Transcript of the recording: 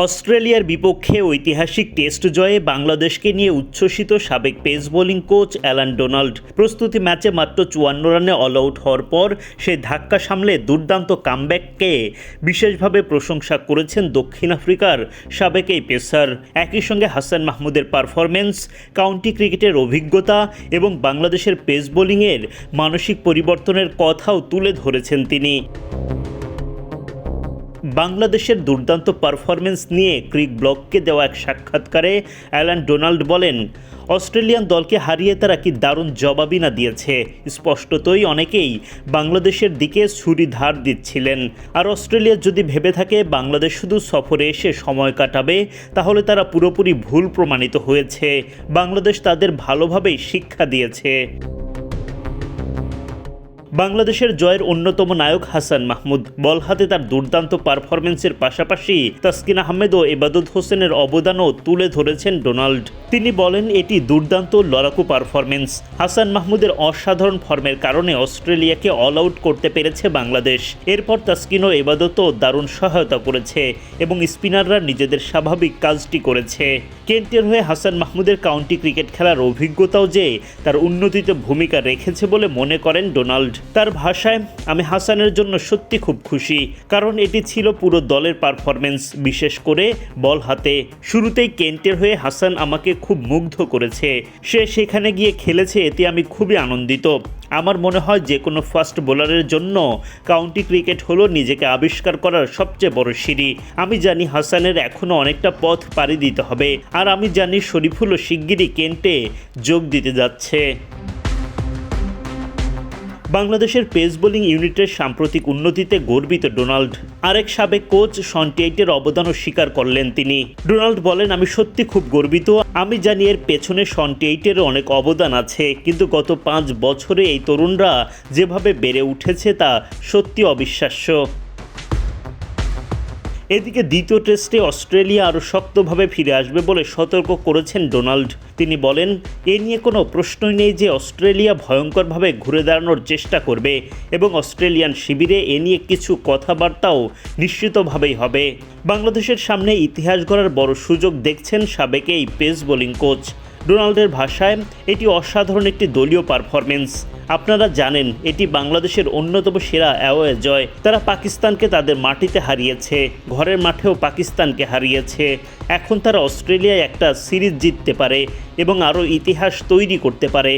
অস্ট্রেলিয়ার বিপক্ষে ঐতিহাসিক টেস্ট জয়ে বাংলাদেশকে নিয়ে উচ্ছ্বসিত সাবেক pace bowling coach Alan Donald. প্রস্তুতি ম্যাচে মাত্র ৫৪ রানে অল আউট হওয়ার পর সেই ধাক্কা সামলে দুর্দান্ত কামব্যাককে বিশেষভাবে প্রশংসা করেছেন দক্ষিণ আফ্রিকার সাবেক এই পেসার। একই সঙ্গে হাসান মাহমুদের পারফরমেন্স, কাউন্টি ক্রিকেটের অভিজ্ঞতা এবং বাংলাদেশের পেস বোলিংয়ের মানসিক পরিবর্তনের কথাও তুলে ধরেছেন তিনি। বাংলাদেশের দুর্দান্ত পারফরমেন্স নিয়ে ক্রিক ব্লগকে দেওয়া এক সাক্ষাৎকারে অ্যালান ডোনাল্ড বলেন, অস্ট্রেলিয়ান দলকে হারিয়ে তারা কি দারুণ জবাবই না দিয়েছে। স্পষ্টতই অনেকেই বাংলাদেশের দিকে ছুরি ধার দিচ্ছিলেন। আর অস্ট্রেলিয়া যদি ভেবে থাকে বাংলাদেশ শুধু সফরে এসে সময় কাটাবে, তাহলে তারা পুরোপুরি ভুল প্রমাণিত হয়েছে। বাংলাদেশ তাদের ভালোভাবেই শিক্ষা দিয়েছে। বাংলাদেশের জয়ের অন্যতম নায়ক হাসান মাহমুদ। বল হাতে তার দুর্দান্ত পারফরমেন্সের পাশাপাশি তাসকিন আহমেদ ও এবাদত হোসেনের অবদানও তুলে ধরেছেন ডোনাল্ড। তিনি বলেন, এটি দুর্দান্ত লড়াকু পারফরমেন্স। হাসান মাহমুদের অসাধারণ ফর্মের কারণে অস্ট্রেলিয়াকে অল আউট করতে পেরেছে বাংলাদেশ। এরপর তাসকিন ও এবাদতও দারুণ সহায়তা করেছে এবং স্পিনাররা নিজেদের স্বাভাবিক কাজটি করেছে। কেন্টের হয়ে হাসান মাহমুদের কাউন্টি ক্রিকেট খেলার অভিজ্ঞতাও যে তার উন্নতিতে ভূমিকা রেখেছে বলে মনে করেন ডোনাল্ড। তার ভাষায়, আমি হাসানের জন্য সত্যি খুব খুশি, কারণ এটি ছিল পুরো দলের পারফরমেন্স, বিশেষ করে বল হাতে। শুরুতেই কেন্টের হয়ে হাসান আমাকে খুব মুগ্ধ করেছে। সে সেখানে গিয়ে খেলেছে, এতে আমি খুবই আনন্দিত। আমার মনে হয় যে কোনো ফাস্ট বোলারের জন্য কাউন্টি ক্রিকেট হলো নিজেকে আবিষ্কার করার সবচেয়ে বড় সিঁড়ি। আমি জানি হাসানের এখনও অনেকটা পথ পাড়ি দিতে হবে, আর আমি জানি শরীফুলও শিগগিরই কেন্টে যোগ দিতে যাচ্ছে। বাংলাদেশের পেস বোলিং ইউনিটের সাম্প্রতিক উন্নতিতে গর্বিত ডোনাল্ড। আরেক সাবেক কোচ শন টেইটের অবদানও স্বীকার করলেন তিনি। ডোনাল্ড বলেন, আমি সত্যি খুব গর্বিত। আমি জানি এর পেছনে শন টেইটেরও অনেক অবদান আছে, কিন্তু গত ৫ বছরে এই তরুণরা যেভাবে বেড়ে উঠেছে তা সত্যি অবিশ্বাস্য। এদিকে দ্বিতীয় টেস্টে অস্ট্রেলিয়া আরও শক্তভাবে ফিরে আসবে বলে সতর্ক করেছেন ডোনাল্ড। তিনি বলেন, এ নিয়ে কোনো প্রশ্নই নেই যে অস্ট্রেলিয়া ভয়ঙ্করভাবে ঘুরে দাঁড়ানোর চেষ্টা করবে এবং অস্ট্রেলিয়ান শিবিরে এ নিয়ে কিছু কথাবার্তাও নিশ্চিতভাবেই হবে। বাংলাদেশের সামনে ইতিহাস গড়ার বড় সুযোগ দেখছেন সাবেক এই পেস বোলিং কোচ। ডোনাল্ডের ভাষায়, এটি অসাধারণ একটি দলীয় পারফরমেন্স। আপনারা জানেন, এটি বাংলাদেশের অন্যতম সেরা অ্যাওয়ে জয়। তারা পাকিস্তানকে তাদের মাটিতে হারিয়েছে, ঘরের মাঠেও পাকিস্তানকে হারিয়েছে। এখন তারা অস্ট্রেলিয়ায় একটা সিরিজ জিততে পারে এবং আরও ইতিহাস তৈরি করতে পারে।